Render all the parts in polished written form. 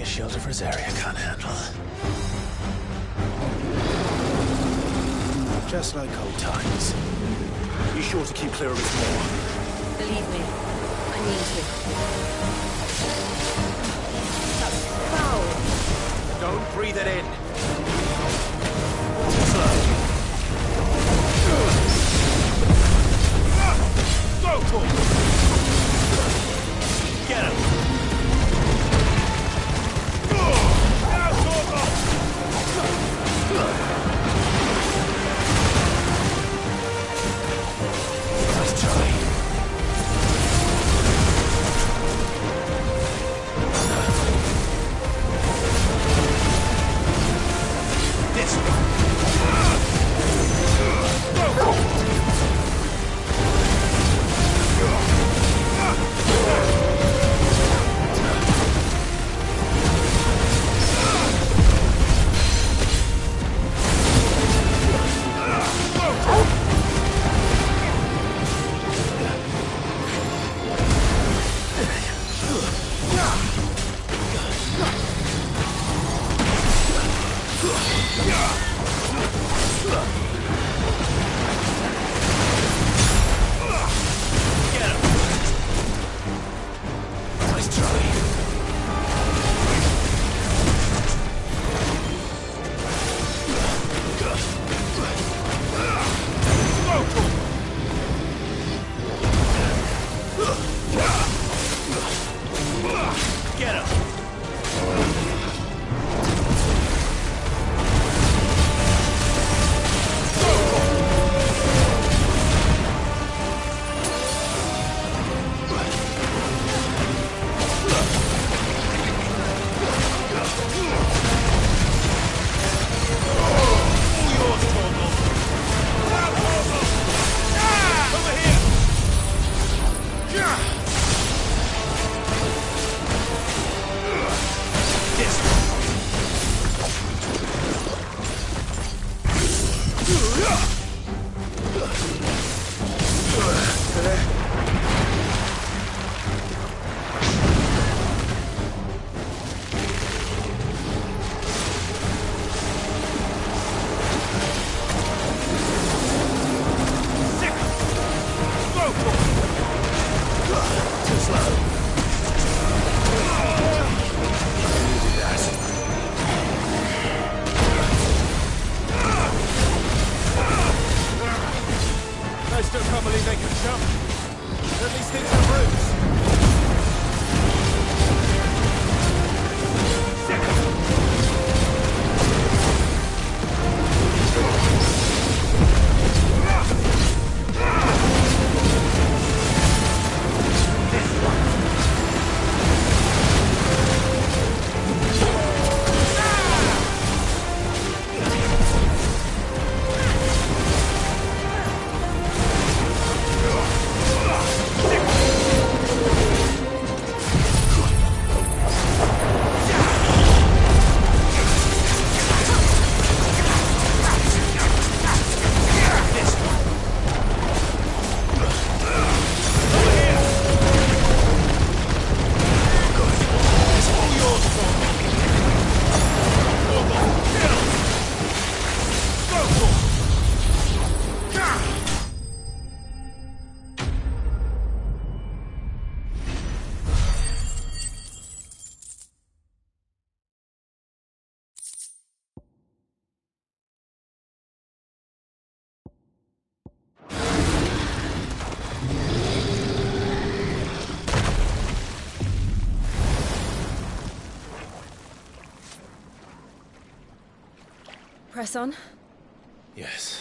a shelter for Zarya can't handle. Just like old times. Be sure to keep clear of its maw. Believe me, I mean to. That's foul. Don't breathe it in. Too slow. Go for it. Get him. Nice try. This way. Go! Press on? Yes.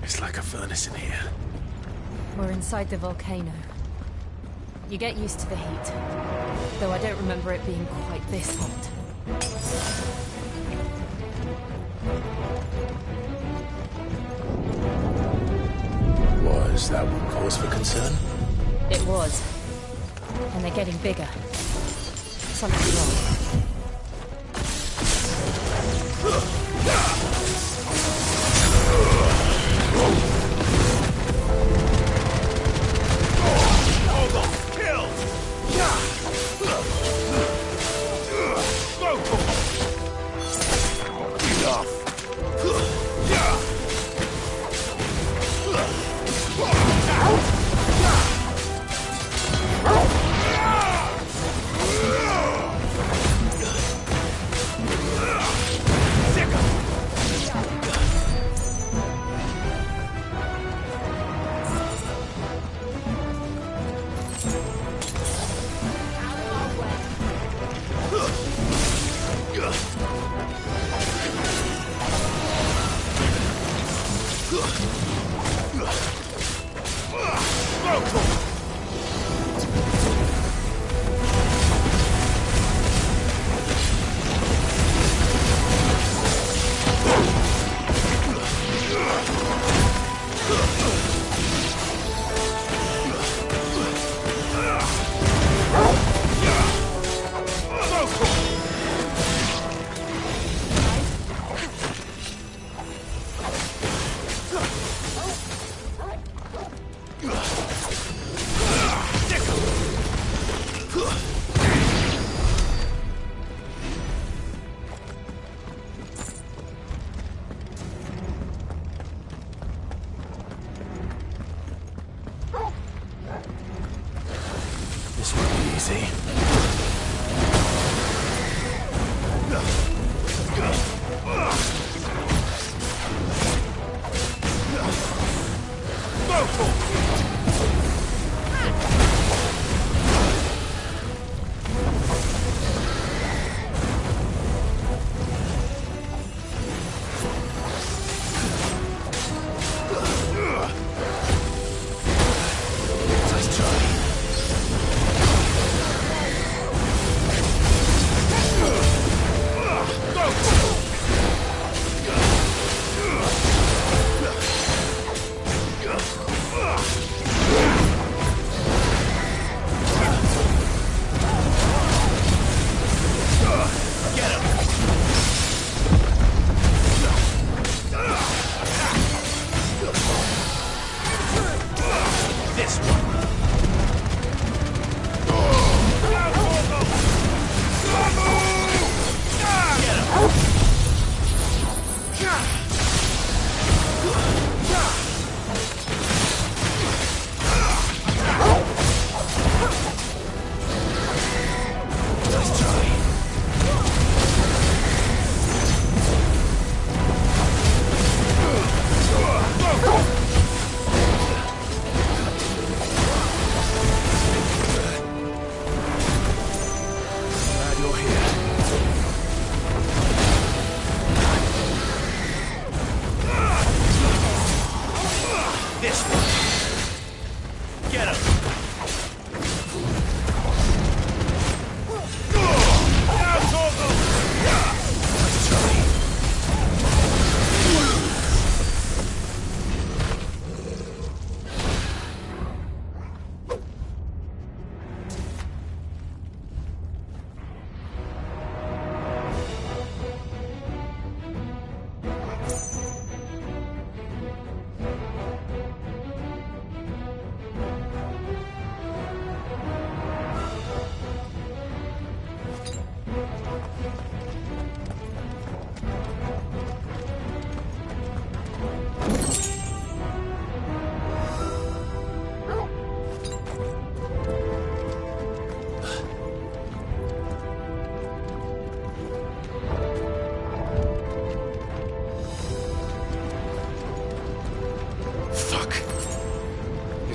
It's like a furnace in here. We're inside the volcano. You get used to the heat, though I don't remember it being quite this hot. Was that one cause for concern? It was. And they're getting bigger. Something's wrong.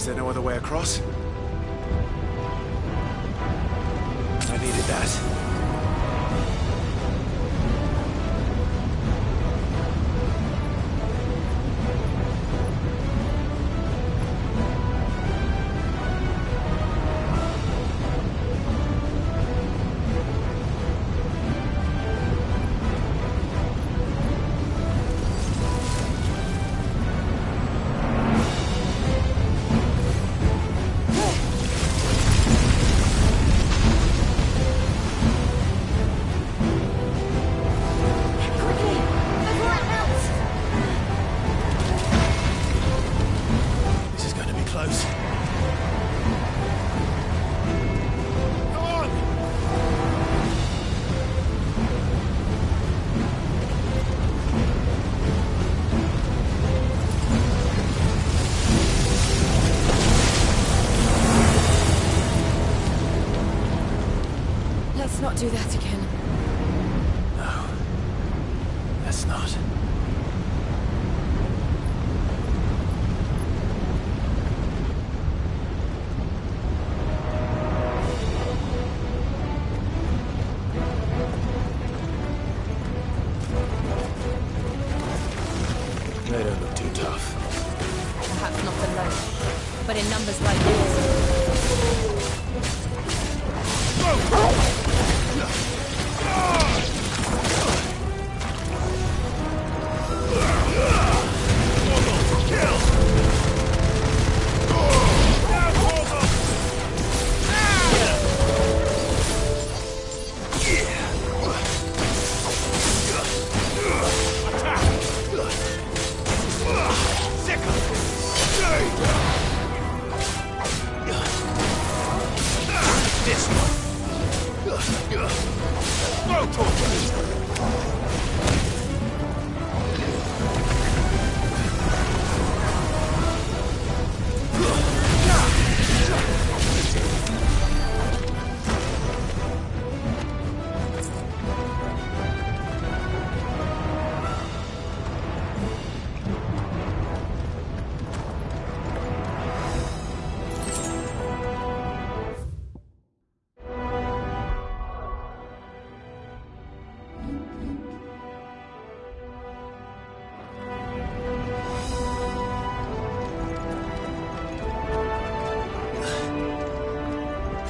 Is there no other way across? I needed that. do that again. No. Let's not. They don't look too tough. Perhaps not alone, but in numbers like this.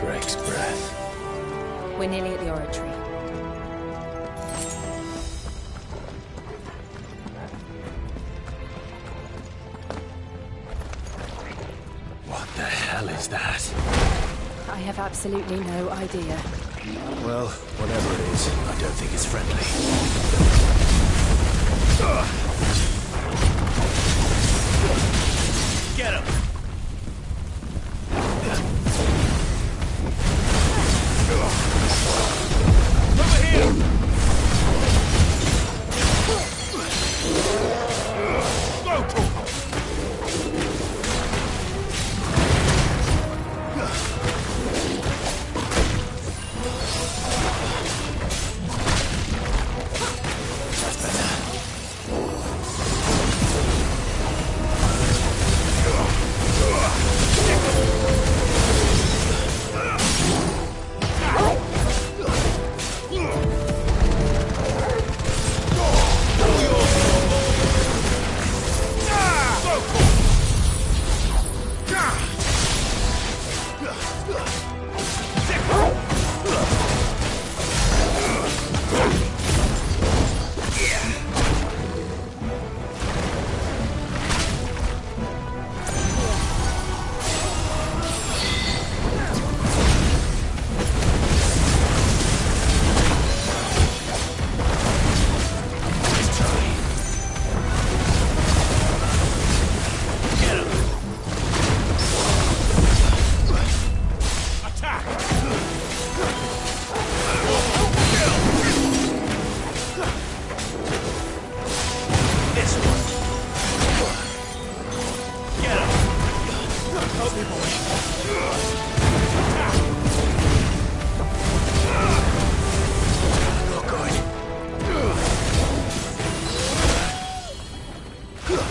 Drake's breath. We're nearly at the oratory. What the hell is that? I have absolutely no idea. Well, whatever it is, I don't think it's friendly. Get him! Over here! Go to him!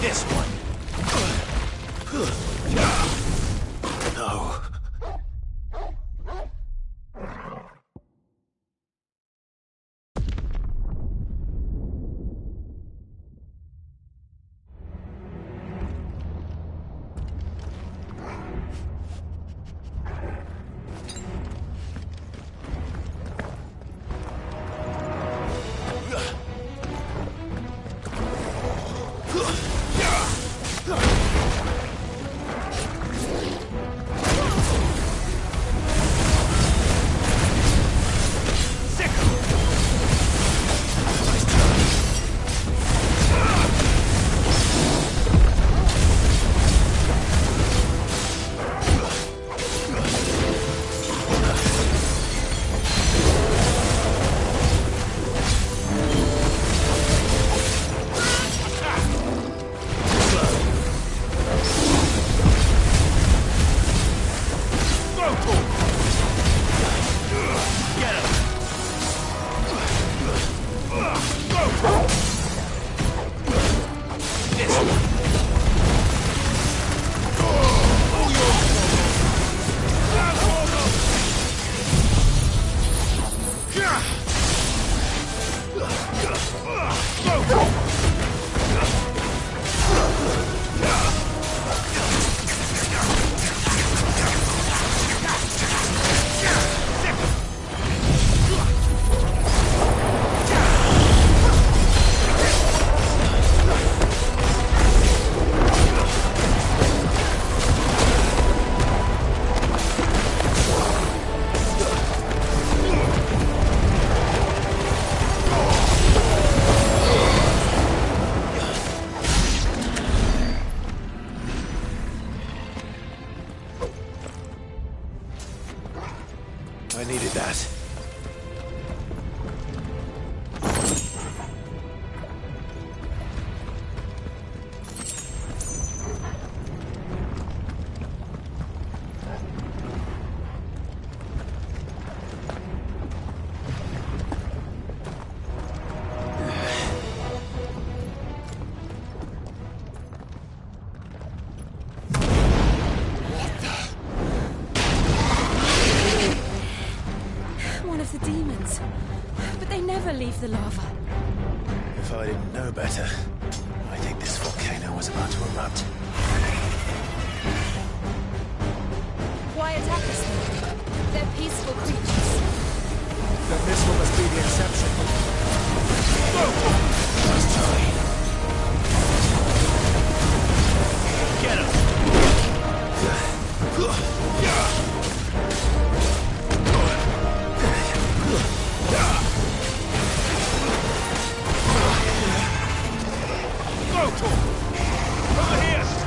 This one. No. needed that. One of the demons. But they never leave the lava. If I didn't know better, I think this volcano was about to erupt. Why attack us then? They're peaceful creatures. Then this one must be the exception. Nice try. Get him! Over here!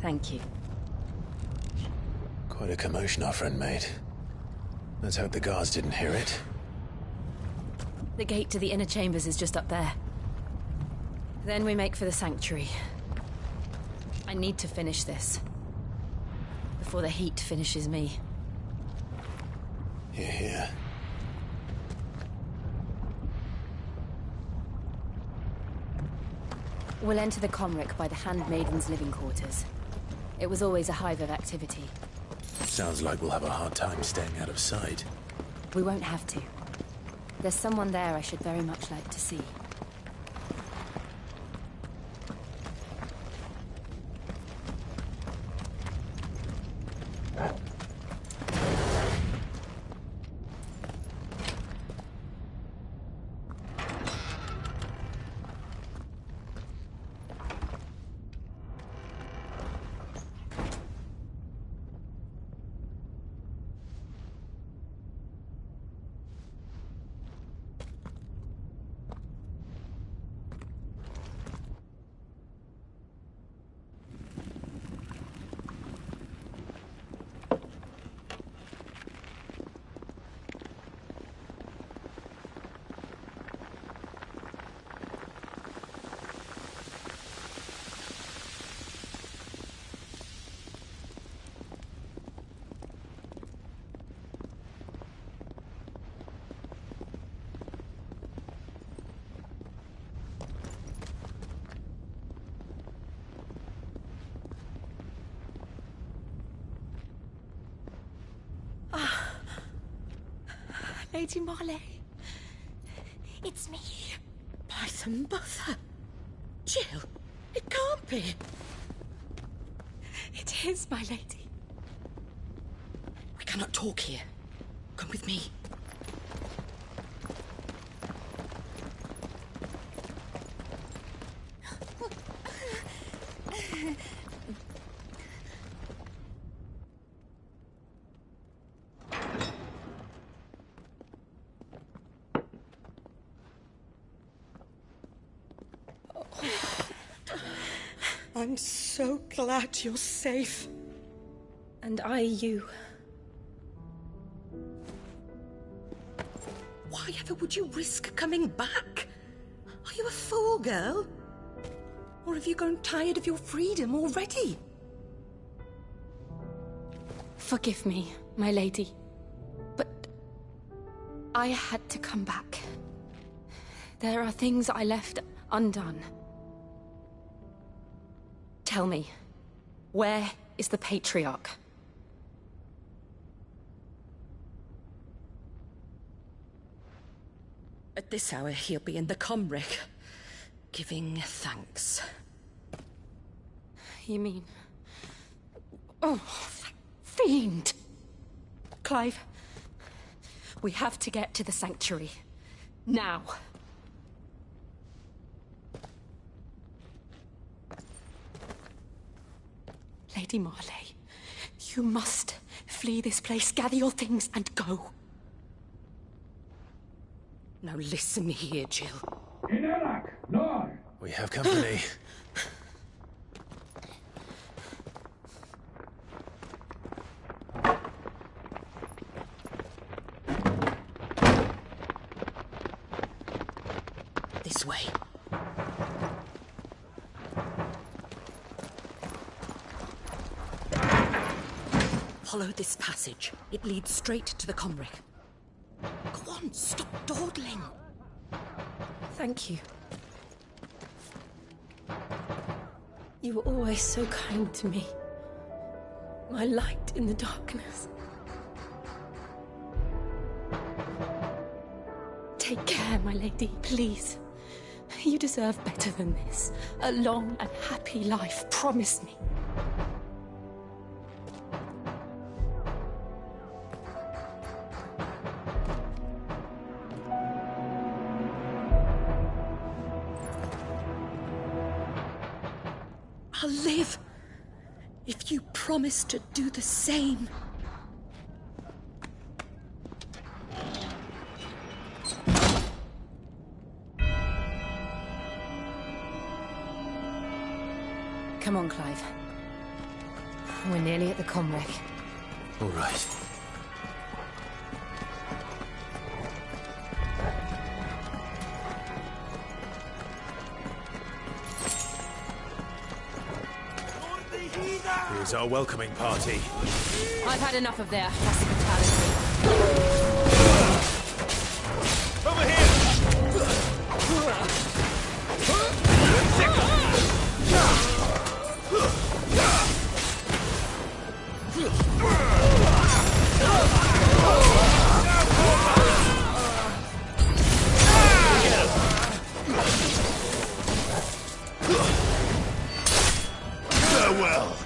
Thank you. Quite a commotion our friend made. Let's hope the guards didn't hear it. The gate to the inner chambers is just up there. Then we make for the sanctuary. I need to finish this. Before the heat finishes me. Hear, hear. We'll enter the Comric by the Handmaiden's living quarters. It was always a hive of activity. Sounds like we'll have a hard time staying out of sight. We won't have to. There's someone there I should very much like to see. Lady Marley. It's me. By the mother. Jill, it can't be. It is, my lady. We cannot talk here. Come with me. I'm so glad you're safe. And I you. Why ever would you risk coming back? Are you a fool, girl? Or have you grown tired of your freedom already? Forgive me, my lady. But I had to come back. There are things I left undone. Tell me, where is the Patriarch? At this hour, he'll be in the Comric, giving thanks. You mean... Oh, fiend! Clive, we have to get to the sanctuary. Now. Lady Marley, you must flee this place, gather your things, and go. Now listen here, Jill. Inarak, no! We have company. This way. Follow this passage. It leads straight to the Comric. Go on, stop dawdling. Thank you. You were always so kind to me. My light in the darkness. Take care, my lady, please. You deserve better than this. A long and happy life, promise me. I'll live if you promise to do the same. Come on, Clive. We're nearly at the Comwreck. All right. Here's our welcoming party. I've had enough of their hospitality. Over here! Farewell.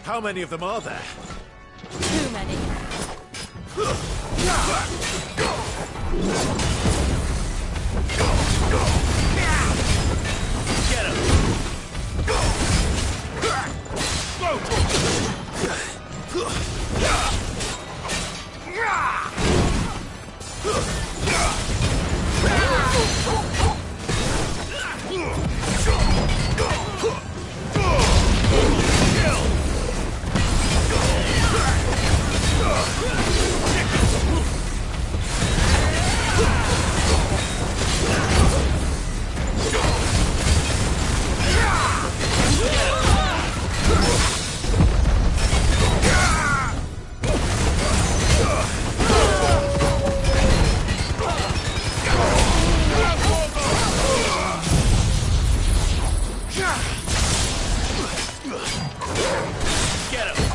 How many of them are there? Too many. Get him!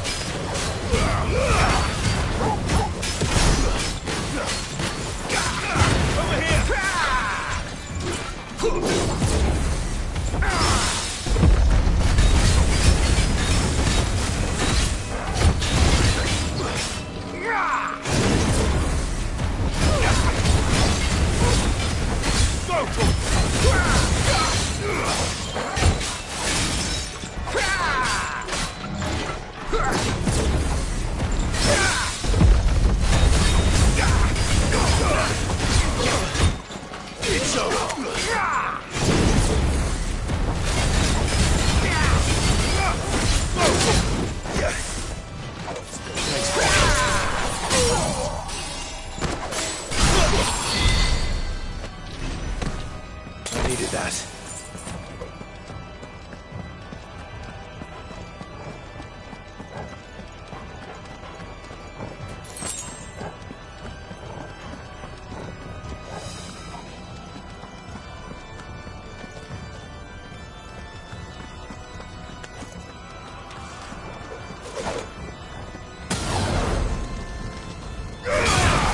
I needed that.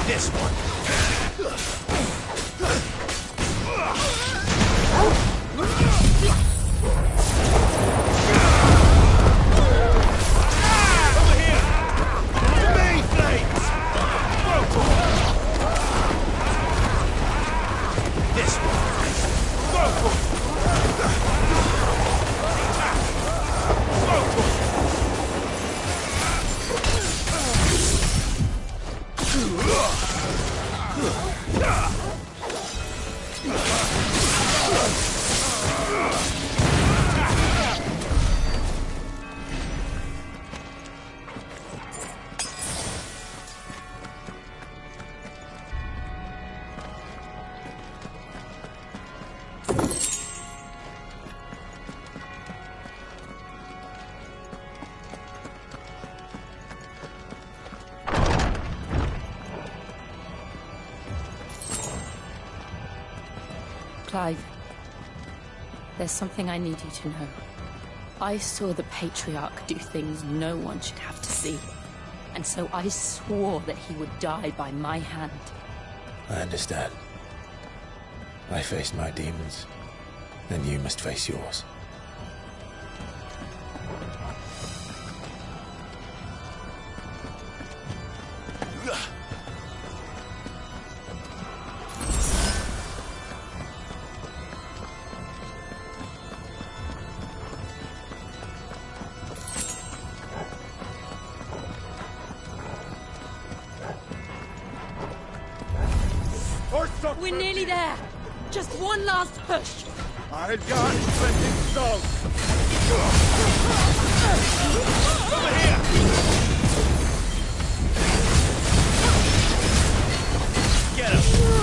This one. Clive, there's something I need you to know. I saw the Patriarch do things no one should have to see. And so I swore that he would die by my hand. I understand. I faced my demons. Then you must face yours. We're nearly there! Just one last push! I'll guard sending song. Over here! Get him!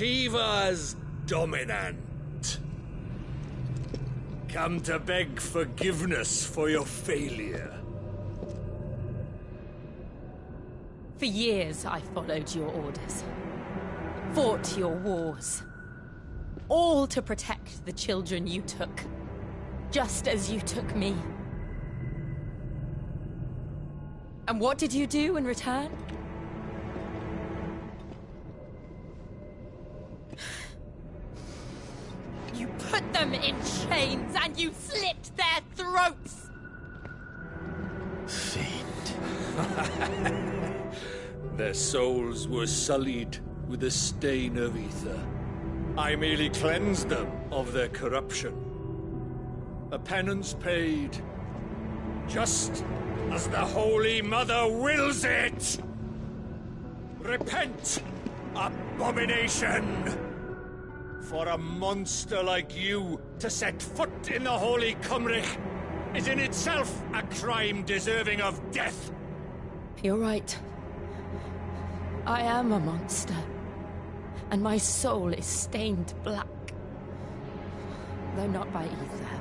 Shiva's dominant. Come to beg forgiveness for your failure. For years, I followed your orders. Fought your wars. All to protect the children you took. Just as you took me. And what did you do in return? put them in chains and you slit their throats! Fiend. Their souls were sullied with the stain of ether. I merely cleansed them of their corruption. A penance paid, just as the Holy Mother wills it! Repent, abomination! For a monster like you to set foot in the Holy Cymric is in itself a crime deserving of death! You're right. I am a monster. And my soul is stained black. Though not by ether.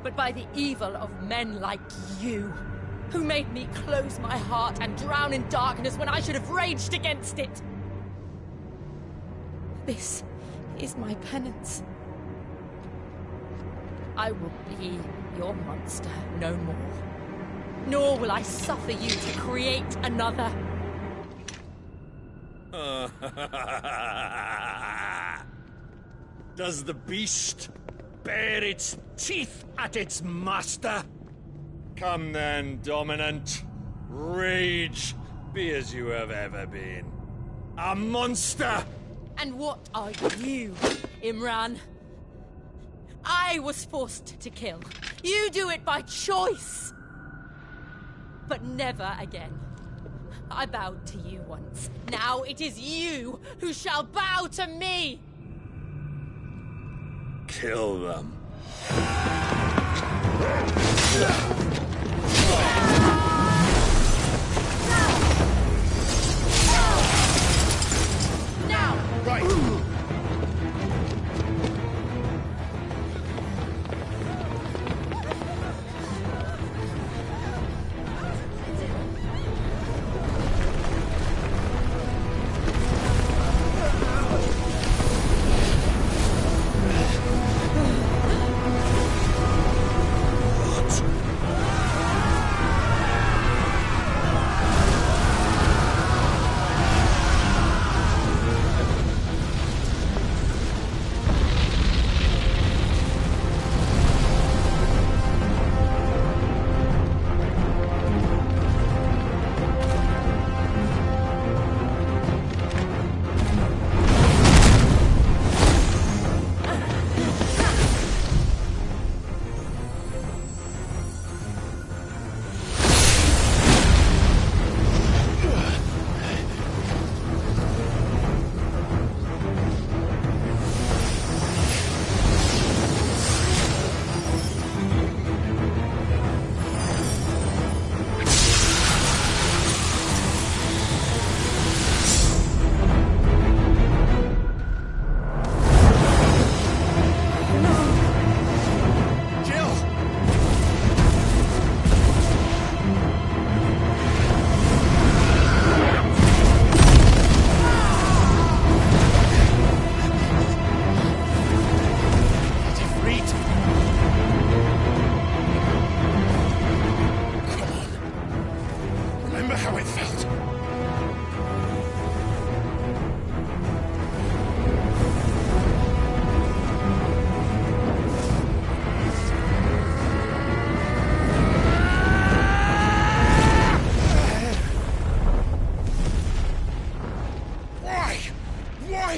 But by the evil of men like you, who made me close my heart and drown in darkness when I should have raged against it. This is my penance. I will be your monster no more. Nor will I suffer you to create another. Does the beast bare its teeth at its master? Come then, Dominant. Rage, be as you have ever been. A monster! And what are you, Imran? I was forced to kill. You do it by choice. But never again. I bowed to you once. Now it is you who shall bow to me! Kill them. Now! Right!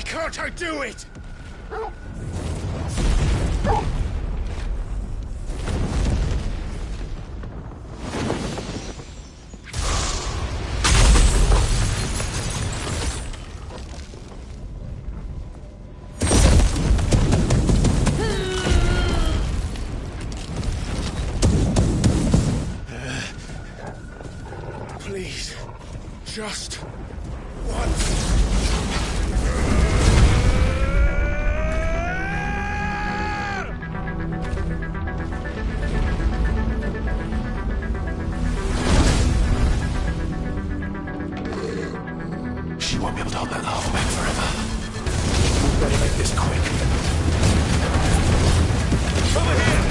Can't I do it? Please, just once. She won't be able to hold that lava back forever. We better make this quick. Over here!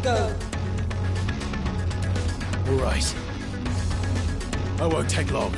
Go. All right. I won't take long.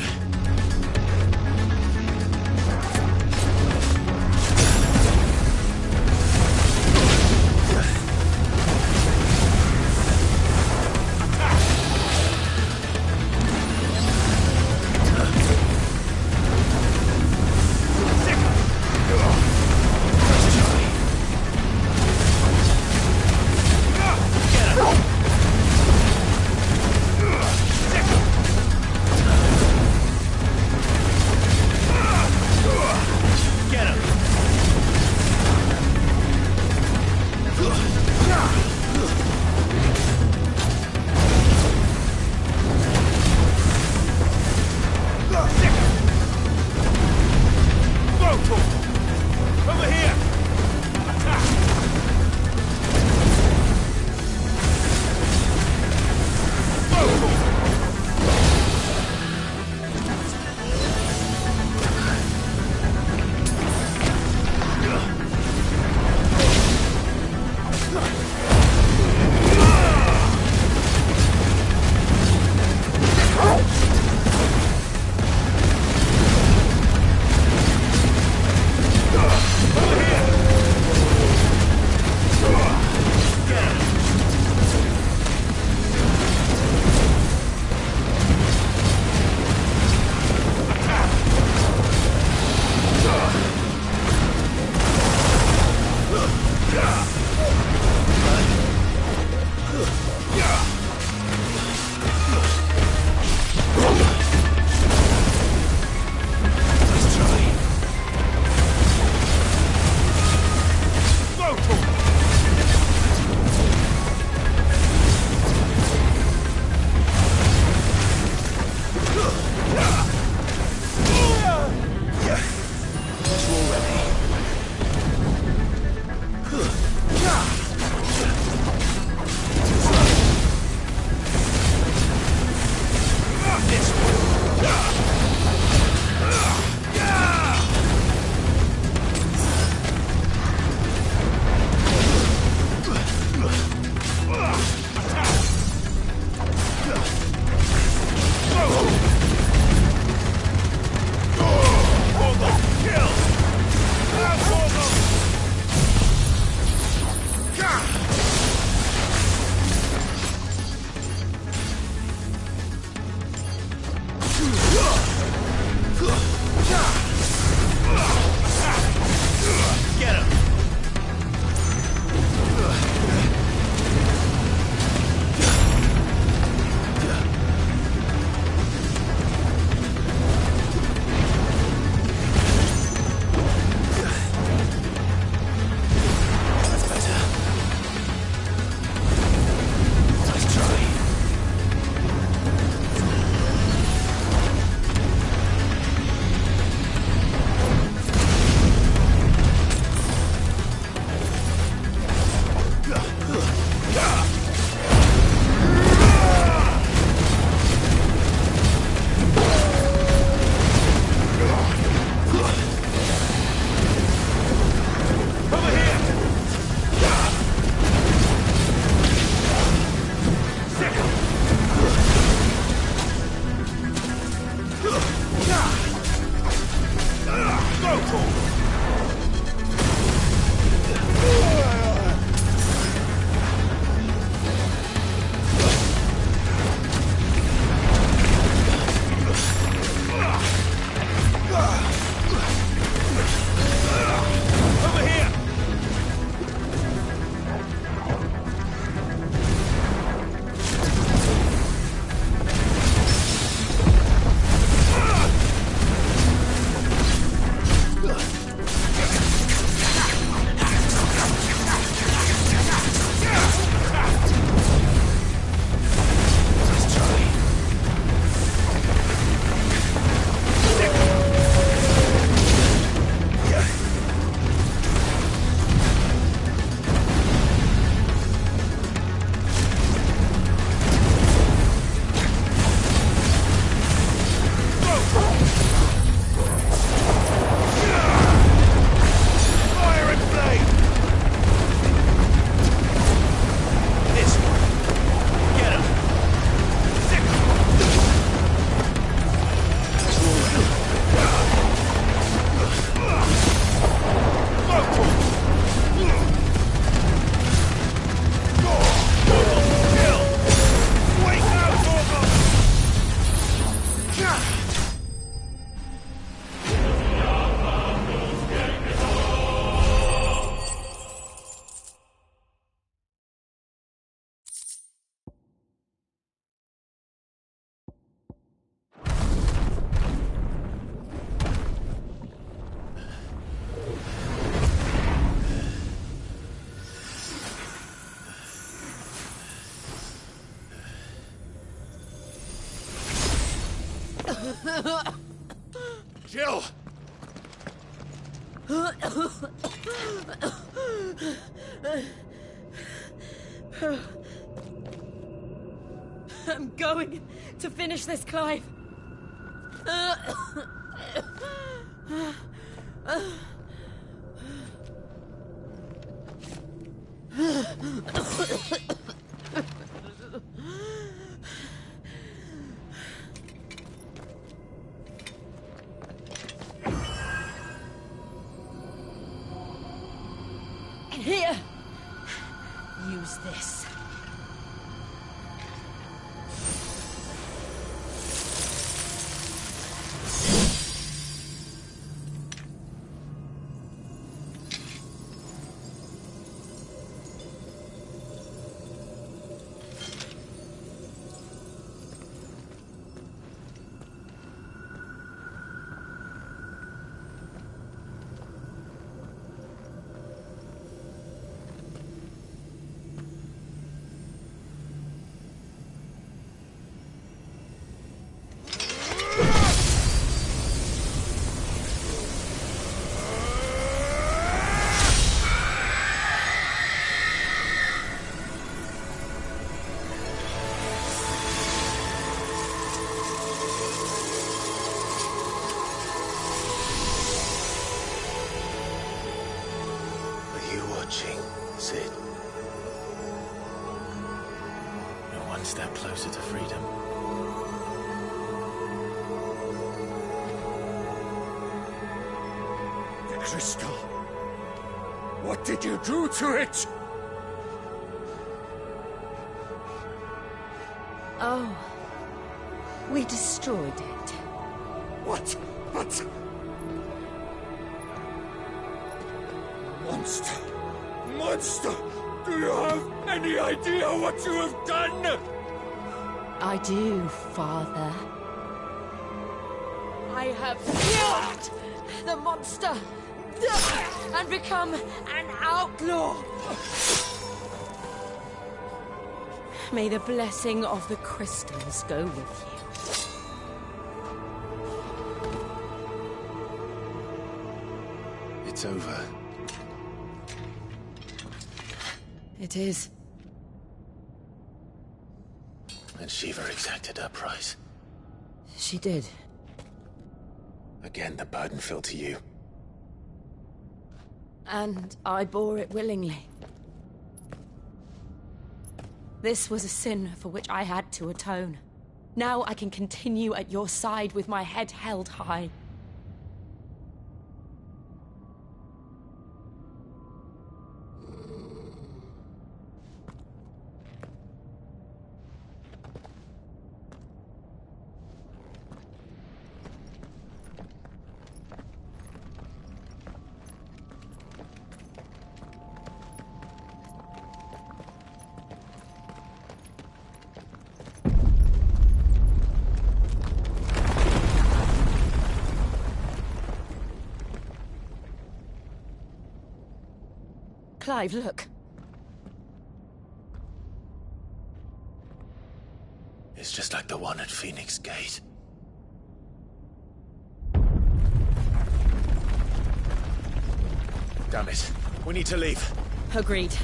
Jill! I'm going to finish this, Clive. Here! Use this. Sid. You're one step closer to freedom. The crystal. What did you do to it? Oh. We destroyed it. What? Monster! Monster! Do you have any idea what you have done? I do, Father. I have killed the monster and become an outlaw. May the blessing of the crystals go with you. It's over. It is. And Shiva exacted her price. She did. Again, the burden fell to you. And I bore it willingly. This was a sin for which I had to atone. Now I can continue at your side with my head held high. Clive, look. It's just like the one at Phoenix Gate. Damn it. We need to leave. Agreed.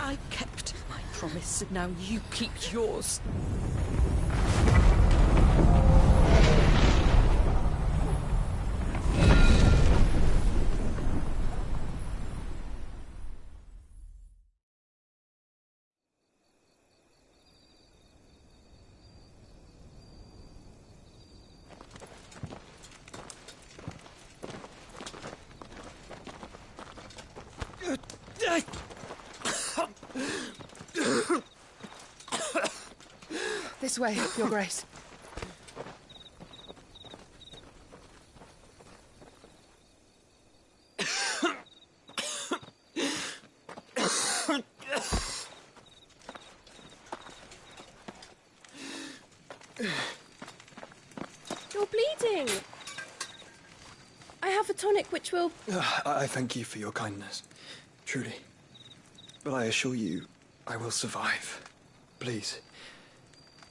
I kept my promise, and now you keep yours. This way, Your Grace. You're bleeding. I have a tonic which will... I thank you for your kindness, truly. But I assure you, I will survive. Please,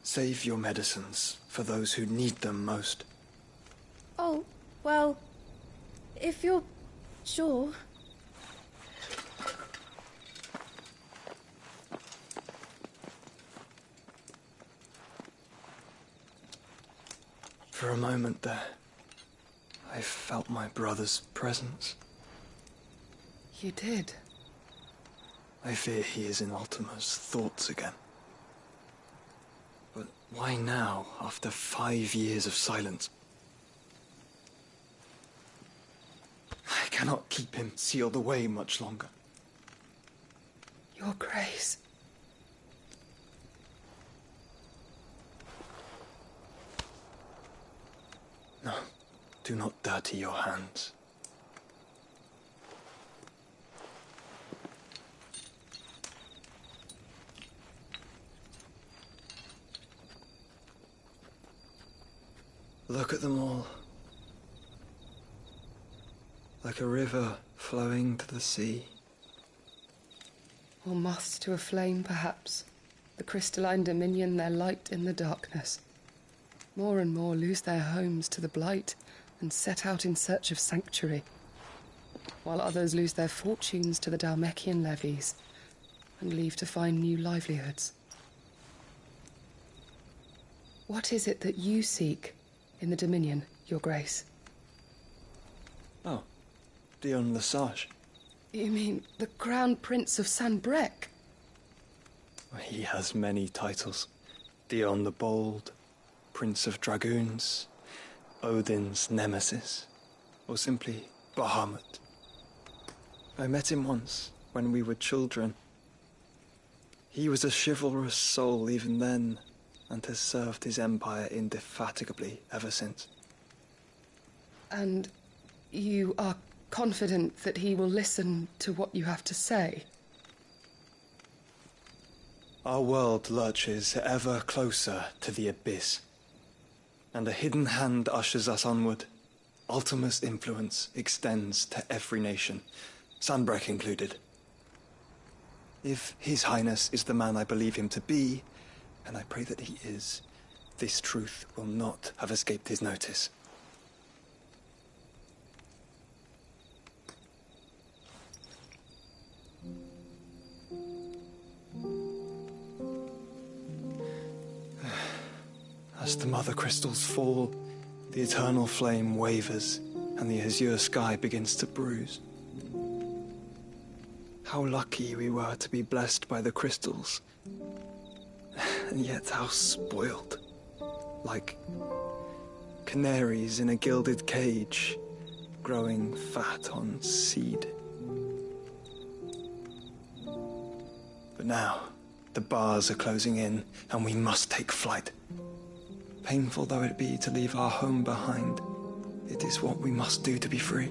save your medicines for those who need them most. Oh, well, if you're sure... For a moment there, I felt my brother's presence. You did? I fear he is in Ultima's thoughts again. But why now, after 5 years of silence? I cannot keep him sealed away much longer. Your Grace. No, do not dirty your hands. Look at them all. Like a river flowing to the sea. Or moths to a flame, perhaps. The crystalline dominion their light in the darkness. More and more lose their homes to the blight and set out in search of sanctuary, while others lose their fortunes to the Dhalmekian levies and leave to find new livelihoods. What is it that you seek in the Dominion, Your Grace? Oh, Dion Lesage. You mean the Crown Prince of Sanbreque? He has many titles. Dion the Bold, Prince of Dragoons, Odin's Nemesis, or simply Bahamut. I met him once, when we were children. He was a chivalrous soul even then, and has served his empire indefatigably ever since. And you are confident that he will listen to what you have to say? Our world lurches ever closer to the abyss, and a hidden hand ushers us onward. Ultima's influence extends to every nation, Sanbreque included. If His Highness is the man I believe him to be, and I pray that he is, this truth will not have escaped his notice. As the mother crystals fall, the eternal flame wavers, and the azure sky begins to bruise. How lucky we were to be blessed by the crystals, and yet how spoiled. Like canaries in a gilded cage, growing fat on seed. But now, the bars are closing in, and we must take flight. Painful though it be to leave our home behind, it is what we must do to be free.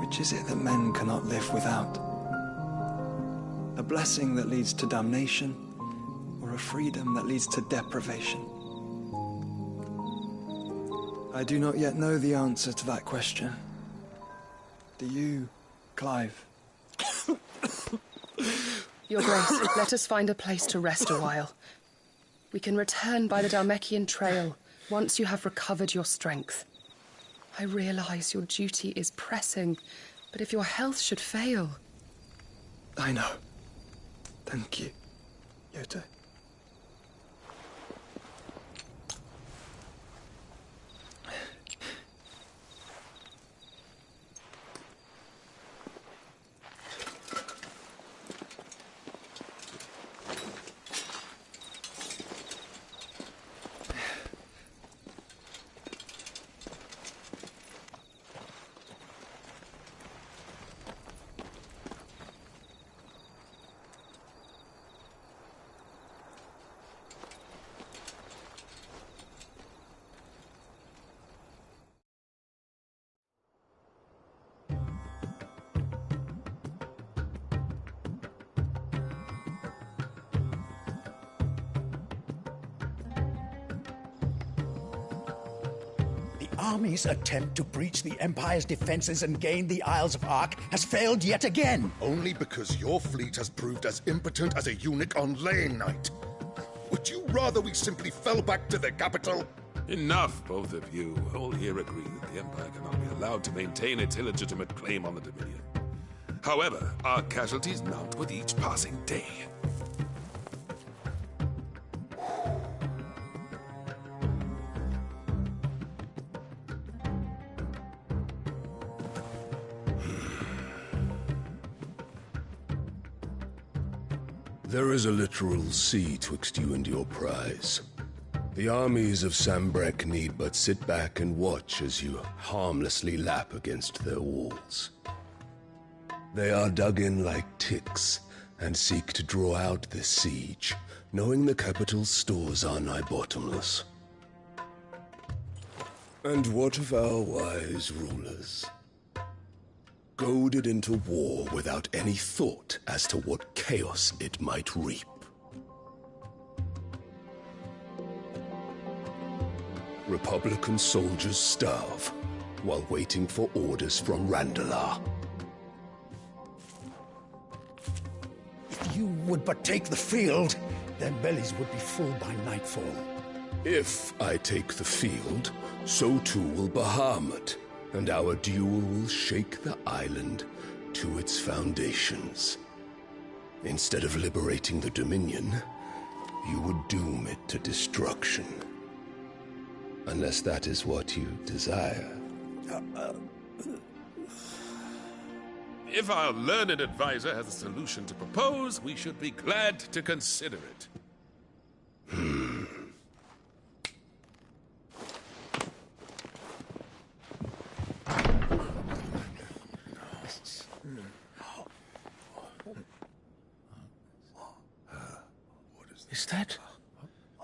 Which is it that men cannot live without? A blessing that leads to damnation, or a freedom that leads to deprivation? I do not yet know the answer to that question. Do you, Clive? Your Grace, let us find a place to rest a while. We can return by the Dhalmekian trail once you have recovered your strength. I realize your duty is pressing, but if your health should fail... I know. Thank you, Yote. army's attempt to breach the Empire's defenses and gain the Isles of Ark has failed yet again. Only because your fleet has proved as impotent as a eunuch on laying night. Would you rather we simply fell back to the capital? Enough, both of you. All here agree that the Empire cannot be allowed to maintain its illegitimate claim on the Dominion. However, our casualties mount with each passing day. There is a literal sea twixt you and your prize. The armies of Sanbreque need but sit back and watch as you harmlessly lap against their walls. They are dug in like ticks and seek to draw out this siege, knowing the capital's stores are nigh bottomless. And what of our wise rulers? Goaded into war without any thought as to what chaos it might reap. Republican soldiers starve while waiting for orders from Randalar. If you would but take the field, their bellies would be full by nightfall. If I take the field, so too will Bahamut, and our duel will shake the island to its foundations. Instead of liberating the Dominion, you would doom it to destruction. Unless that is what you desire. If our learned advisor has a solution to propose, we should be glad to consider it. Is that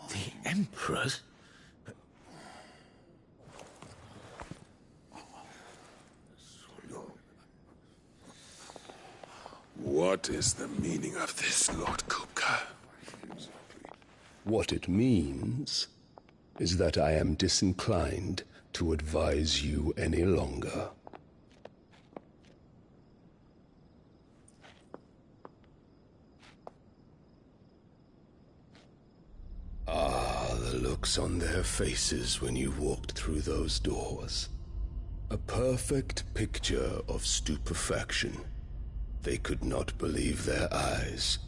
the Emperor's? What is the meaning of this, Lord Kupka? What it means is that I am disinclined to advise you any longer. The looks on their faces when you walked through those doors. A perfect picture of stupefaction. They could not believe their eyes.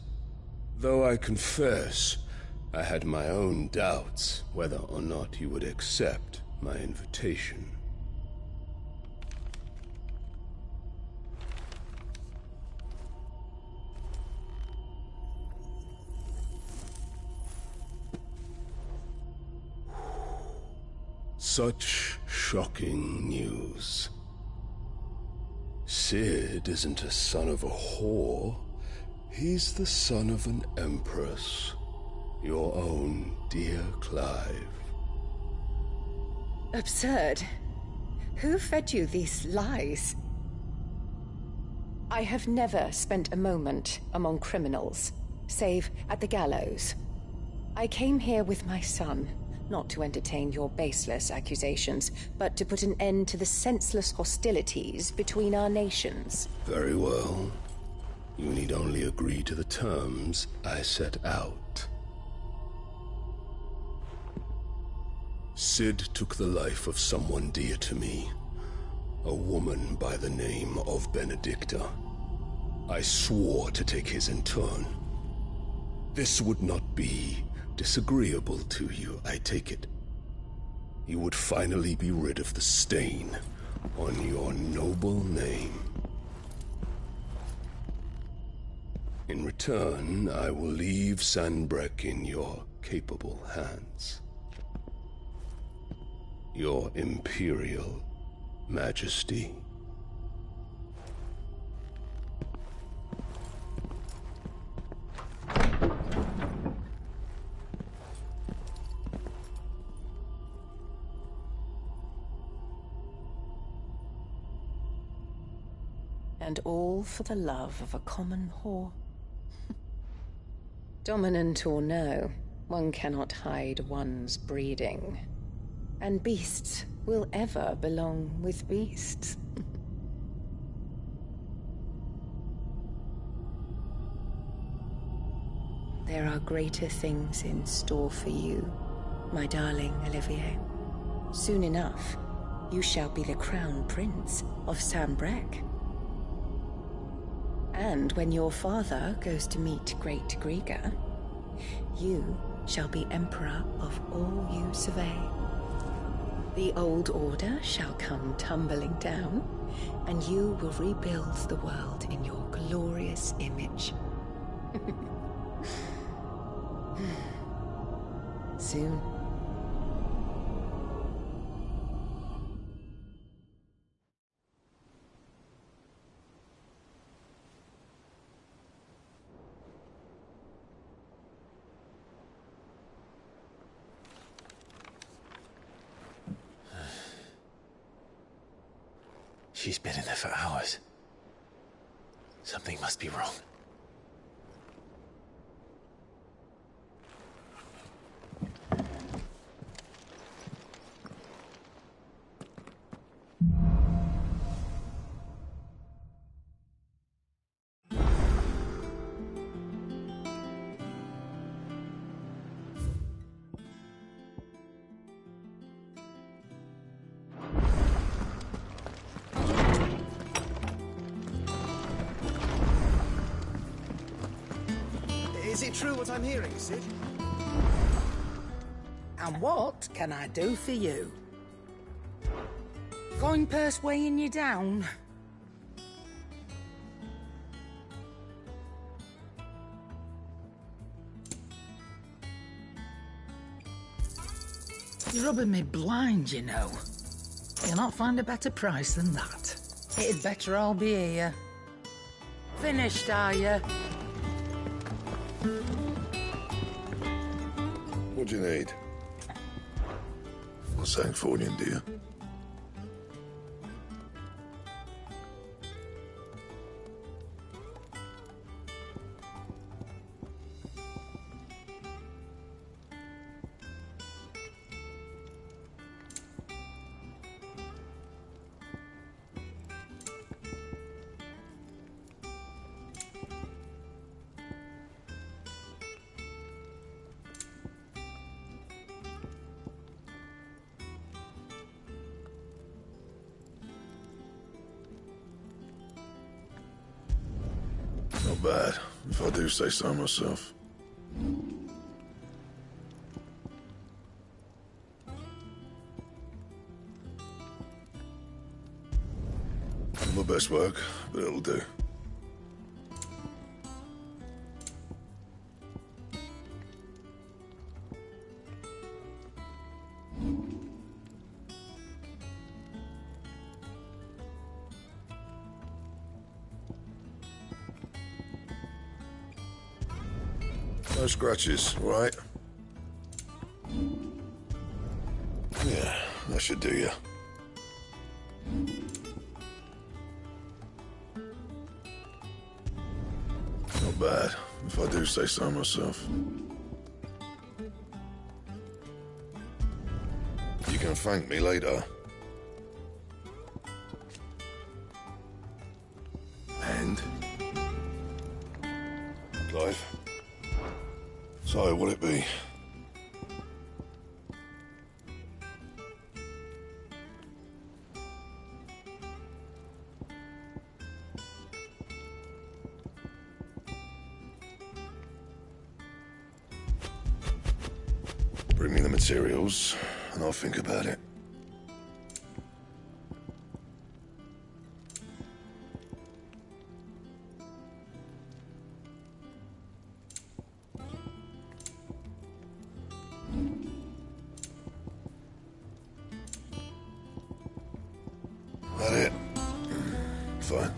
Though I confess, I had my own doubts whether or not you would accept my invitation. Such shocking news. Cid isn't a son of a whore. He's the son of an empress. Your own dear Clive. Absurd. Who fed you these lies? I have never spent a moment among criminals, save at the gallows. I came here with my son, not to entertain your baseless accusations, but to put an end to the senseless hostilities between our nations. Very well. You need only agree to the terms I set out. Cid took the life of someone dear to me, a woman by the name of Benedicta. I swore to take his in turn. This would not be disagreeable to you, I take it. You would finally be rid of the stain on your noble name. In return, I will leave Sanbreque in your capable hands. Your Imperial Majesty. And all for the love of a common whore. Dominant or no, one cannot hide one's breeding. And beasts will ever belong with beasts. There are greater things in store for you, my darling Olivier. Soon enough, you shall be the crown prince of Sanbreque. And when your father goes to meet Great Griga, you shall be emperor of all you survey. The old order shall come tumbling down, and you will rebuild the world in your glorious image. Soon. She's been in there for hours. Something must be wrong. Is it true what I'm hearing, Cid? And what can I do for you? Coin purse weighing you down? You're rubbing me blind, you know. You'll not find a better price than that. It'd better all be here. Finished, are you? What do you need? What's that for you, dear? Not bad, if I do say so myself. Not my best work, but it'll do. No scratches, right? Yeah, that should do you. Not bad, if I do say so myself. You can thank me later. And? Clive? So, what'll it be? Bring me the materials, and I'll think about it. That it? Fine.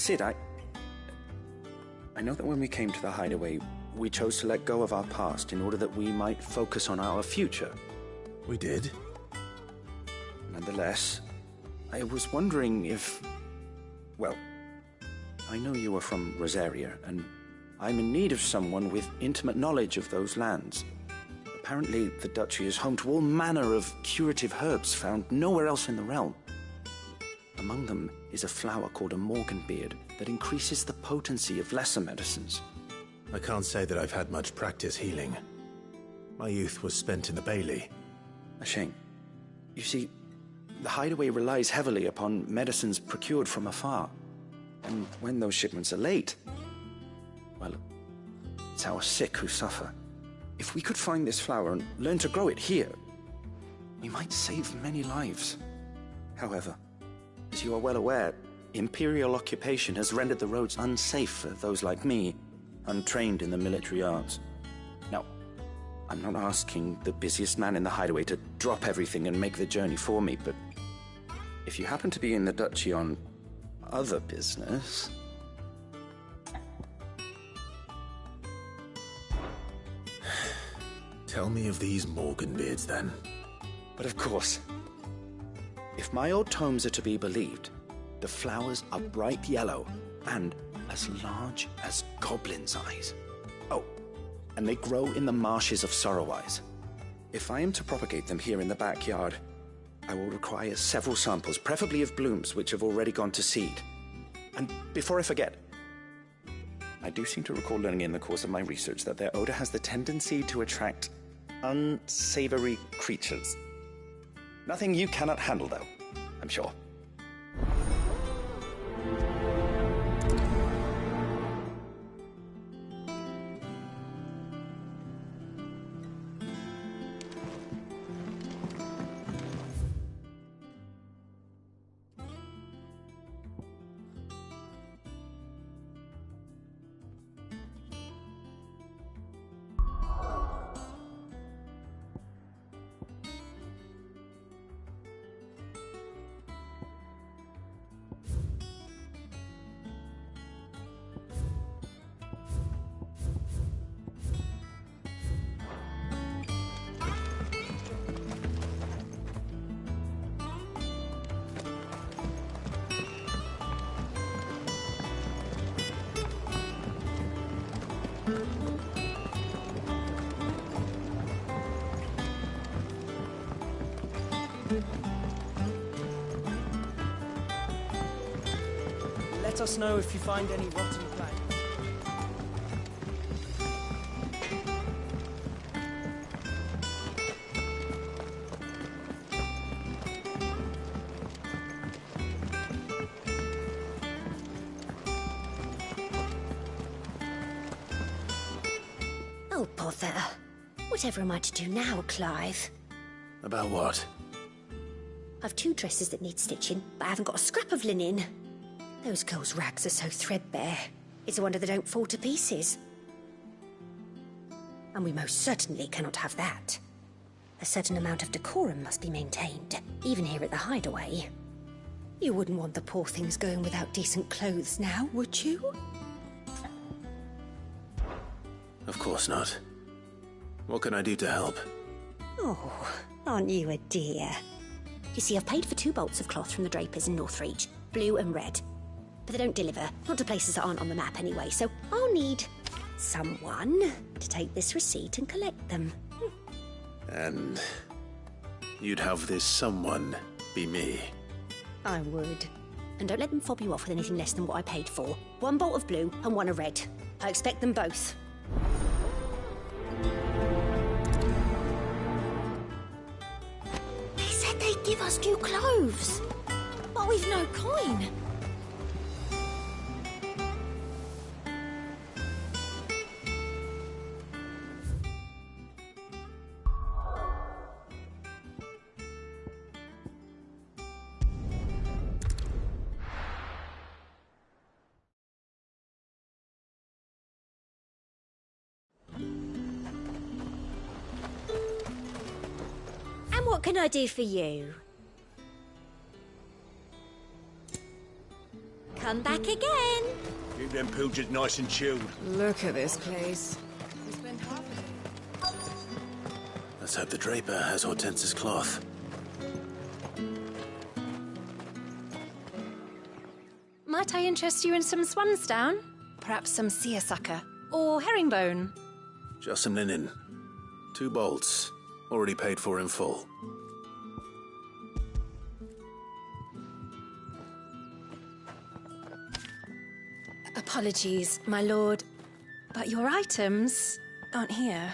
Cid, I know that when we came to the hideaway, we chose to let go of our past in order that we might focus on our future. We did? Nonetheless, I was wondering if... Well, I know you are from Rosaria, and I'm in need of someone with intimate knowledge of those lands. Apparently, the Duchy is home to all manner of curative herbs found nowhere else in the realm. Among them is a flower called a Morganbeard that increases the potency of lesser medicines. I can't say that I've had much practice healing. My youth was spent in the Bailey. A shame. You see, the hideaway relies heavily upon medicines procured from afar. And when those shipments are late, well, it's our sick who suffer. If we could find this flower and learn to grow it here, we might save many lives. However, as you are well aware, Imperial occupation has rendered the roads unsafe for those like me, untrained in the military arts. Now, I'm not asking the busiest man in the hideaway to drop everything and make the journey for me, but if you happen to be in the Duchy on other business... Tell me of these Morganbeards, then. But of course. If my old tomes are to be believed, the flowers are bright yellow and as large as goblins' eyes. Oh, and they grow in the marshes of Sorrowwise. If I am to propagate them here in the backyard, I will require several samples, preferably of blooms which have already gone to seed. And before I forget, I do seem to recall learning in the course of my research that their odor has the tendency to attract unsavory creatures. Nothing you cannot handle, though, I'm sure. Let us know if you find any rotten plants. Oh, bother. Whatever am I to do now, Clive? About what? I've 2 dresses that need stitching, but I haven't got a scrap of linen. Those girls' rags are so threadbare. It's a wonder they don't fall to pieces. And we most certainly cannot have that. A certain amount of decorum must be maintained, even here at the hideaway. You wouldn't want the poor things going without decent clothes now, would you? Of course not. What can I do to help? Oh, aren't you a dear? You see, I've paid for 2 bolts of cloth from the drapers in Northreach, blue and red. But they don't deliver, not to places that aren't on the map anyway, so I'll need someone to take this receipt and collect them. And you'd have this someone be me? I would. And don't let them fob you off with anything less than what I paid for. 1 bolt of blue and 1 of red. I expect them both. They said they'd give us new clothes, but we've no coin. What can I do for you? Come back again. Keep them pilgers nice and chilled. Look at this place. Let's hope the Draper has Hortense's cloth. Might I interest you in some swansdown? Perhaps some seersucker? Or herringbone? Just some linen. 2 bolts. Already paid for in full. Apologies, my lord, but your items aren't here.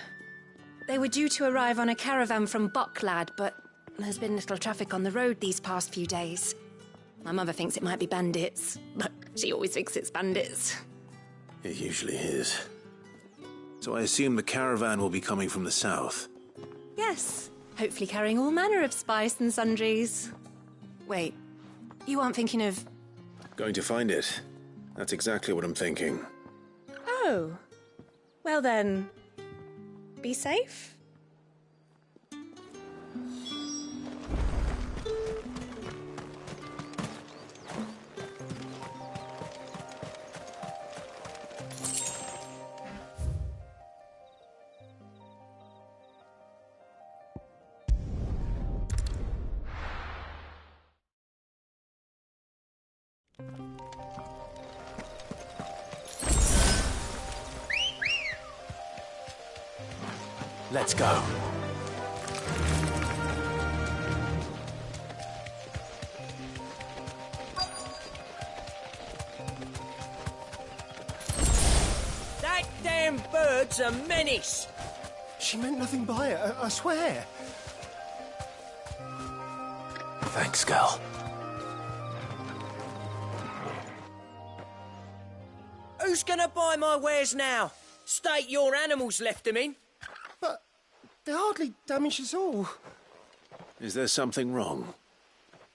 They were due to arrive on a caravan from Boklad, but there's been little traffic on the road these past few days. My mother thinks it might be bandits, but she always thinks it's bandits. It usually is. So I assume the caravan will be coming from the south. Yes, hopefully carrying all manner of spice and sundries. Wait, you aren't thinking of... Going to find it. That's exactly what I'm thinking. Oh. Well then, be safe. Let's go. That damn bird's a menace. She meant nothing by it, I swear. Thanks, Gal. Who's gonna buy my wares now? State your animals left them in. But they hardly damaged us all. Is there something wrong?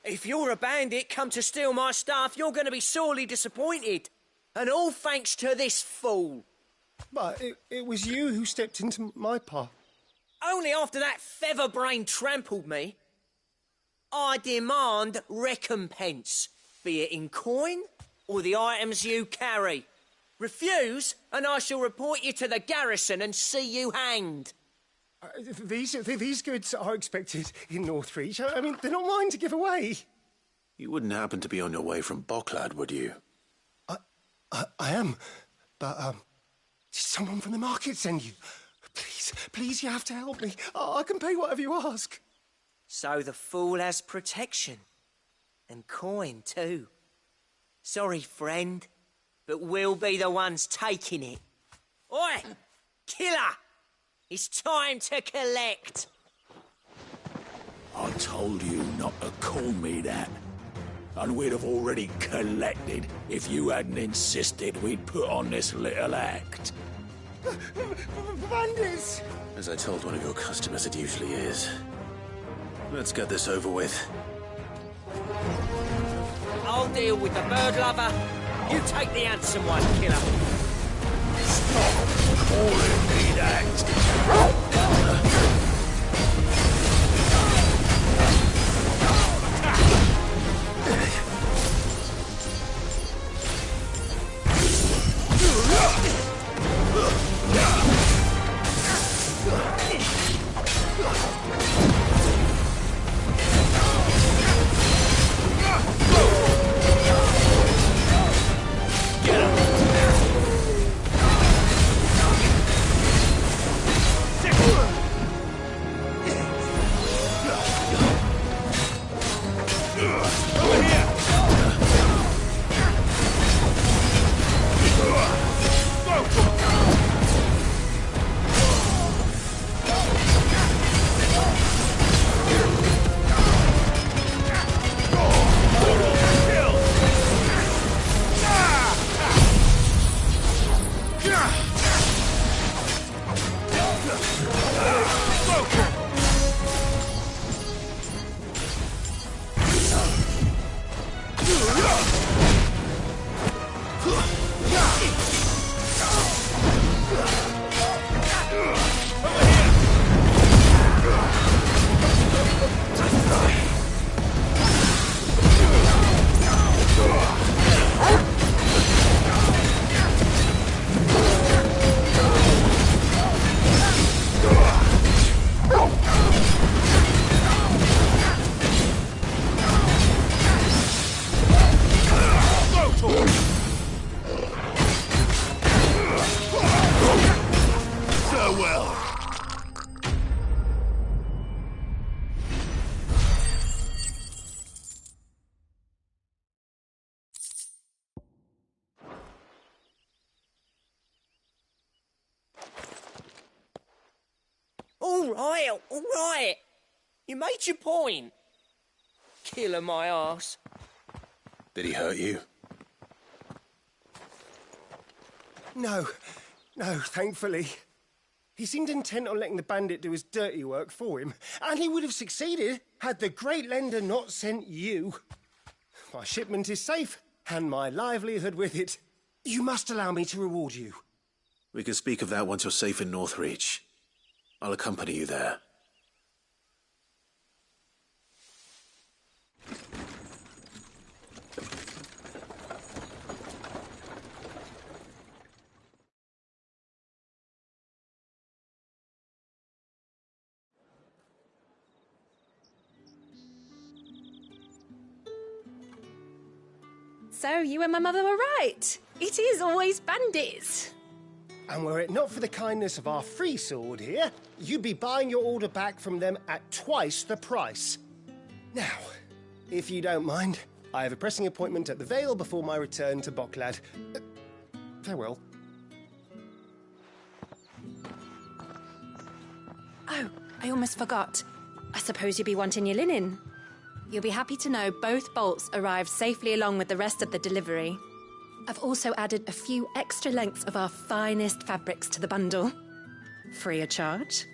If you're a bandit come to steal my stuff, you're gonna be sorely disappointed. And all thanks to this fool. But it was you who stepped into my path. Only after that feather-brain trampled me. I demand recompense, be it in coin or the items you carry. Refuse, and I shall report you to the garrison and see you hanged. These goods are expected in Northreach. I mean, they're not mine to give away. You wouldn't happen to be on your way from Boklad, would you? I am, but did someone from the market send you? Please, you have to help me. I can pay whatever you ask. So the fool has protection. And coin, too. Sorry, friend, but we'll be the ones taking it. Oi! Killer! It's time to collect! I told you not to call me that. And we'd have already collected if you hadn't insisted we'd put on this little act. Bandits! As I told one of your customers, it usually is. Let's get this over with. I'll deal with the bird lover. You take the handsome one, killer. Stop calling me that. all right. You made your point. Killer my arse. Did he hurt you? No, thankfully. He seemed intent on letting the bandit do his dirty work for him, and he would have succeeded had the Great Lender not sent you. My shipment is safe, and my livelihood with it. You must allow me to reward you. We can speak of that once you're safe in Northreach. I'll accompany you there. So, you and my mother were right. It is always bandits. And were it not for the kindness of our free sword here, you'd be buying your order back from them at twice the price. Now, if you don't mind, I have a pressing appointment at the Vale before my return to Boklad. Farewell. Oh, I almost forgot. I suppose you'll be wanting your linen. You'll be happy to know both bolts arrived safely along with the rest of the delivery. I've also added a few extra lengths of our finest fabrics to the bundle. Free of charge.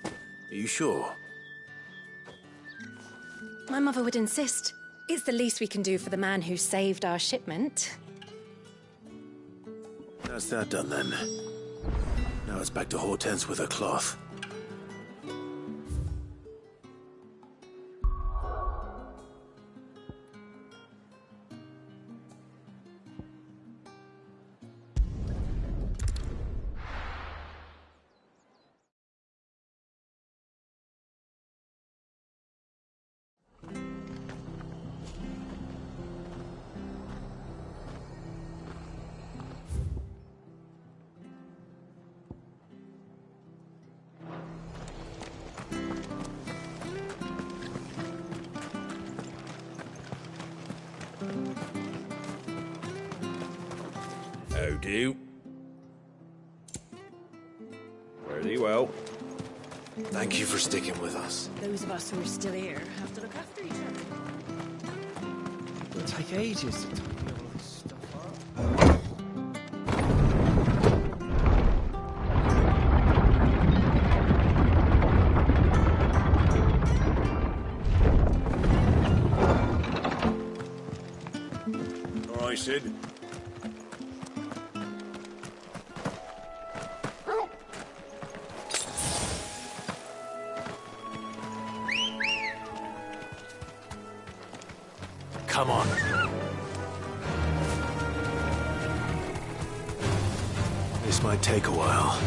Are you sure? My mother would insist. It's the least we can do for the man who saved our shipment. That's that done then. Now it's back to Hortense with her cloth. How do? Fare thee well. Thank you for sticking with us. Those of us who are still here have to look after each other. It'll take ages to tidy all this stuff up. All right, Sid. Come on. This might take a while.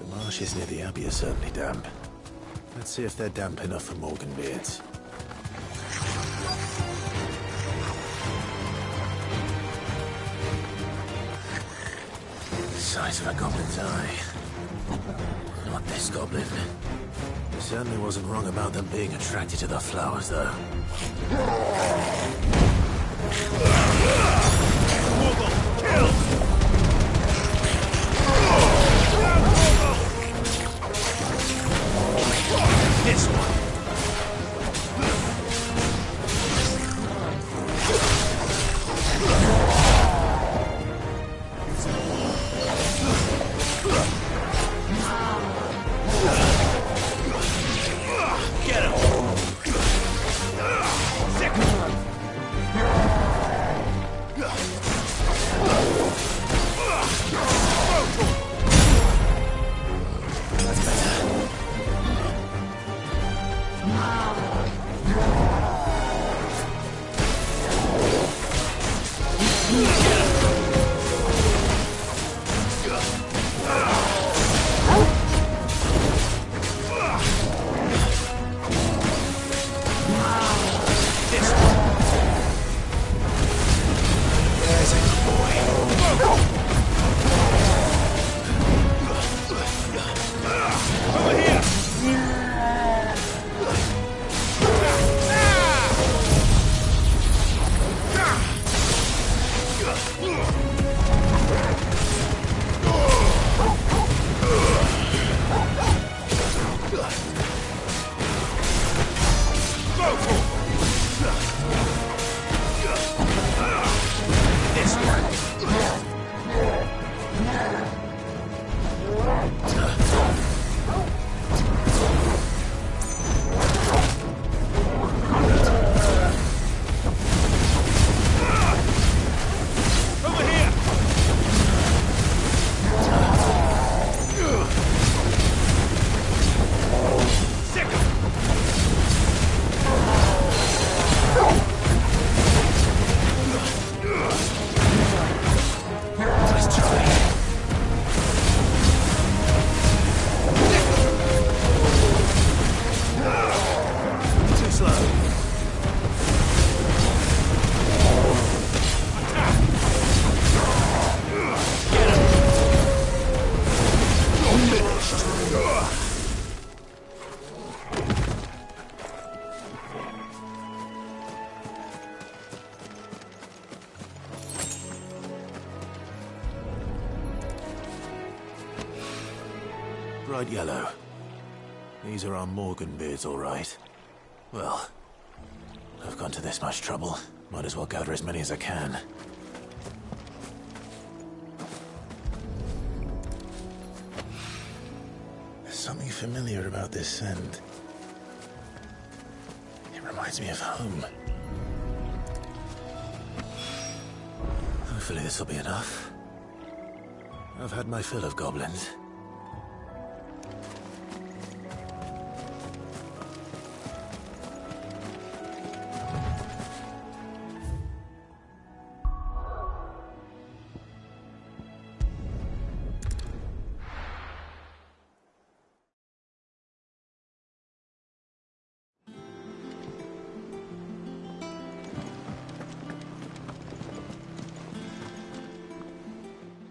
Marshes near the Abbey are certainly damp. Let's see if they're damp enough for Morganbeards. The size of a goblin's eye. Not this goblin. Certainly wasn't wrong about them being attracted to the flowers, though. Kill! This one. Get him. Second one. That's better. This Bright yellow. These are our Morgan beards, all right. Well, I've gone to this much trouble. Might as well gather as many as I can. There's something familiar about this scent. It reminds me of home. Hopefully this will be enough. I've had my fill of goblins.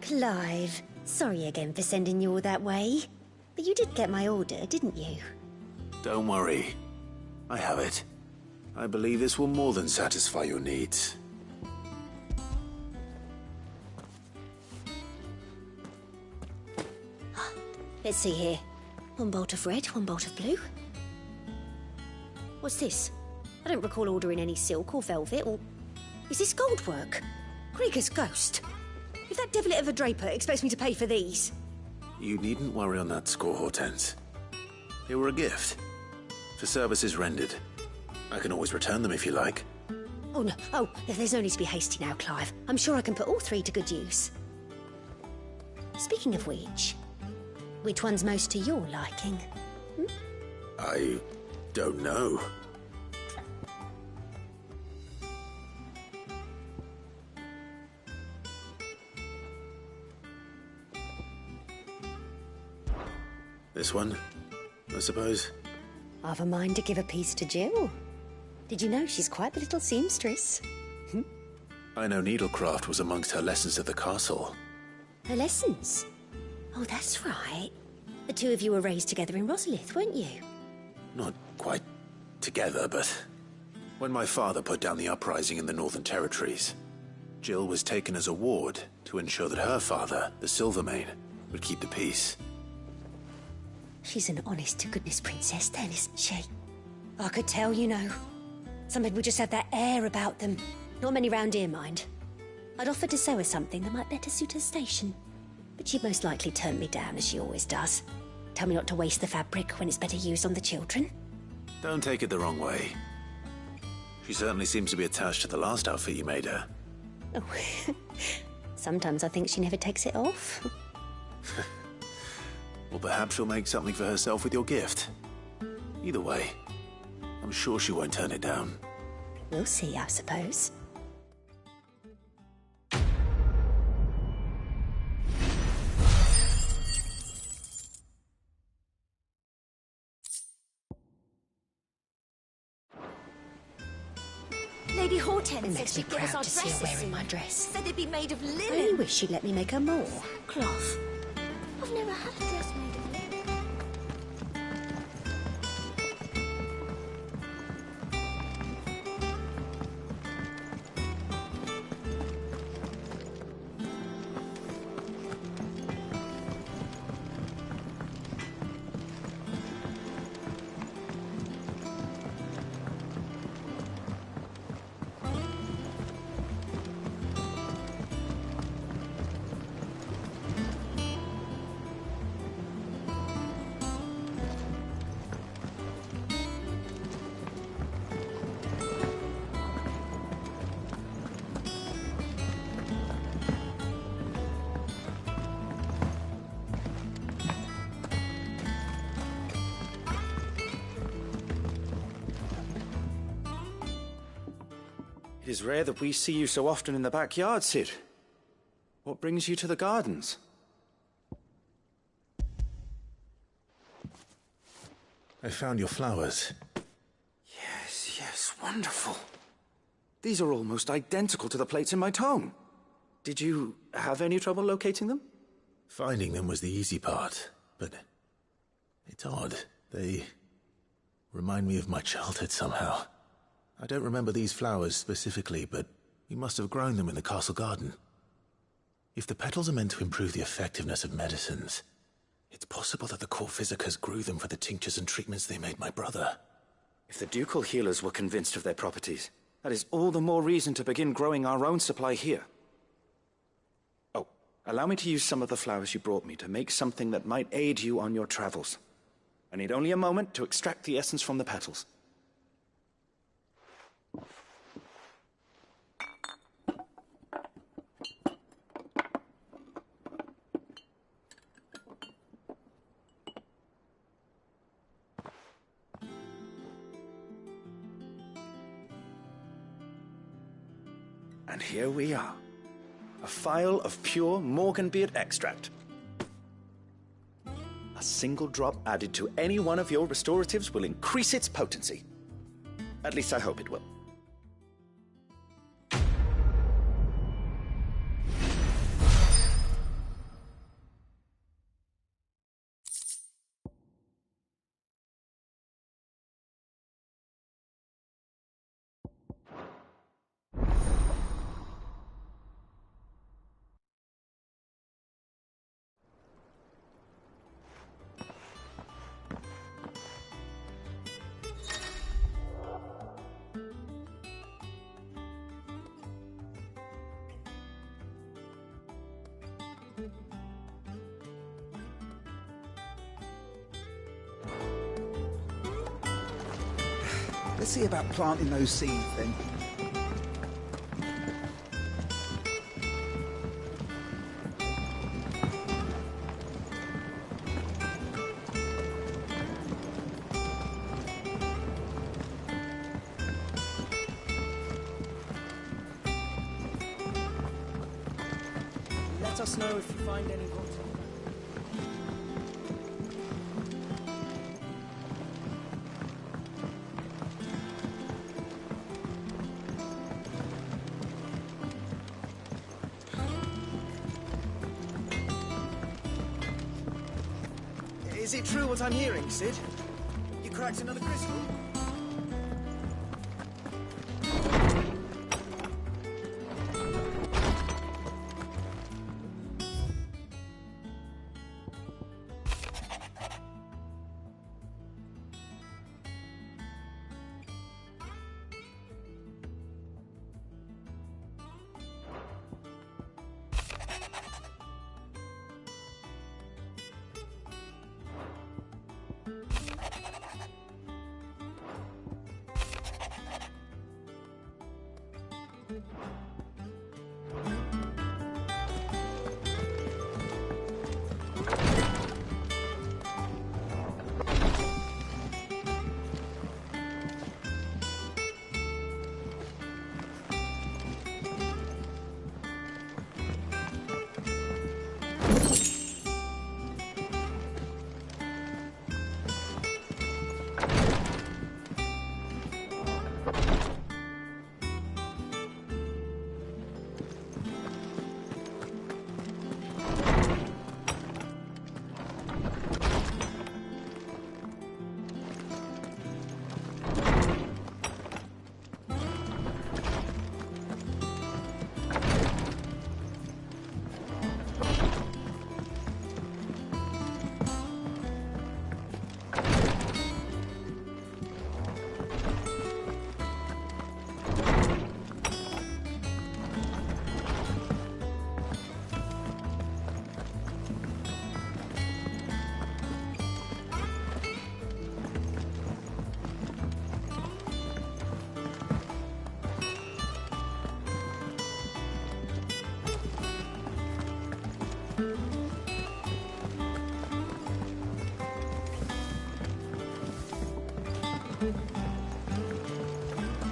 Clive, sorry again for sending you all that way. But you did get my order, didn't you? Don't worry. I have it. I believe this will more than satisfy your needs. Let's see here. One bolt of red, one bolt of blue. What's this? I don't recall ordering any silk or velvet or... Is this gold work? Krieger's ghost. If that devilit of a draper expects me to pay for these... You needn't worry on that score, Hortense. They were a gift. For services rendered. I can always return them if you like. Oh, no. Oh, there's no need to be hasty now, Clive. I'm sure I can put all three to good use. Speaking of which one's most to your liking? I don't know. This one, I suppose. I've a mind to give a piece to Jill. Did you know she's quite the little seamstress? I know needlecraft was amongst her lessons at the castle. Her lessons? Oh, that's right. The two of you were raised together in Rosalith, weren't you? Not quite together, but when my father put down the uprising in the Northern Territories, Jill was taken as a ward to ensure that her father, the Silvermane, would keep the peace. She's an honest-to-goodness princess then, isn't she? I could tell, you know. Some people just have that air about them. Not many round here, mind. I'd offered to sew her something that might better suit her station. But she'd most likely turn me down, as she always does. Tell me not to waste the fabric when it's better used on the children. Don't take it the wrong way. She certainly seems to be attached to the last outfit you made her. Oh, sometimes I think she never takes it off. Well, perhaps she'll make something for herself with your gift. Either way, I'm sure she won't turn it down. We'll see, I suppose. Lady Hortense It said makes me she'd give us proud our to see her dresses wearing soon. my dress. Said they'd be made of I only linen. wish she'd let me make her more. Cloth. I've never had a dress made of linen. It is rare that we see you so often in the backyard, Cid. What brings you to the gardens? I found your flowers. Yes, wonderful. These are almost identical to the plates in my tome. Did you have any trouble locating them? Finding them was the easy part, but it's odd. They remind me of my childhood somehow. I don't remember these flowers specifically, but we must have grown them in the castle garden. If the petals are meant to improve the effectiveness of medicines, It's possible that the Corphysicas grew them for the tinctures and treatments they made my brother. If the ducal healers were convinced of their properties, that is all the more reason to begin growing our own supply here. Oh, allow me to use some of the flowers you brought me to make something that might aid you on your travels. I need only a moment to extract the essence from the petals. And here we are. A phial of pure Morganbeard extract. A single drop added to any one of your restoratives will increase its potency. At least I hope it will. Let's see about planting those seeds then. Let us know if you find any water. Is it true what I'm hearing, Sid? You cracked another crystal?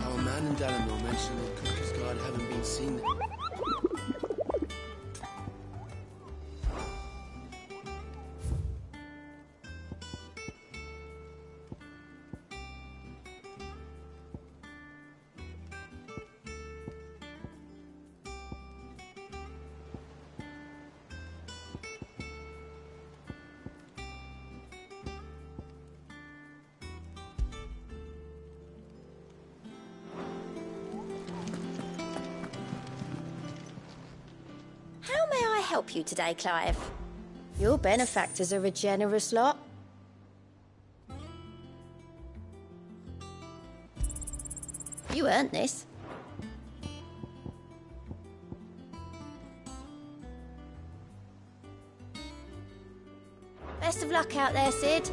Our man in Dalamore mentioned that Cooper's Guard haven't been seen. How may I help you today, Clive? Your benefactors are a generous lot. You earned this. Best of luck out there, Sid.